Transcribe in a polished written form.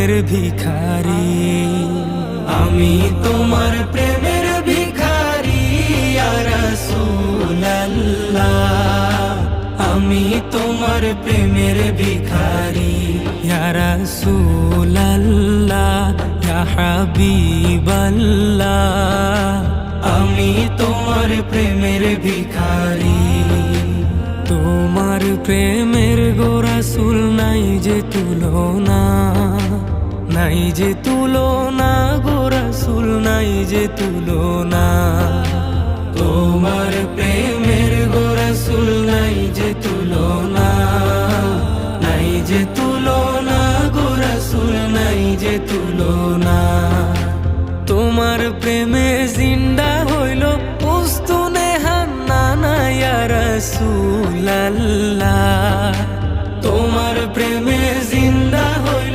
প্রেমের ভিখারি, আমি তোমার প্রেমের ভিখারি ইয়া রাসূলুল্লাহ, আমি তোমার প্রেমের ভিখারি ইয়া রাসূলুল্লাহ ইয়া হাবিবাল্লাহ, আমি তোমার প্রেমের ভিখারি। তোমার প্রেমের গো রাসূল নাই যে তুলনা, নাই যে তুলনা গো রাসূল নাই যে তুলনা, তোমার প্রেমের গো রাসূল নাই যে তুলনা, নাই যে তুলনা গো রাসূল নাই যে তুলনা। তোমার প্রেমে জিন্দা হইল উস্তুনে হান্নানা ইয়া রাসূলুল্লাহ, তোমার প্রেমে জিন্দা হইল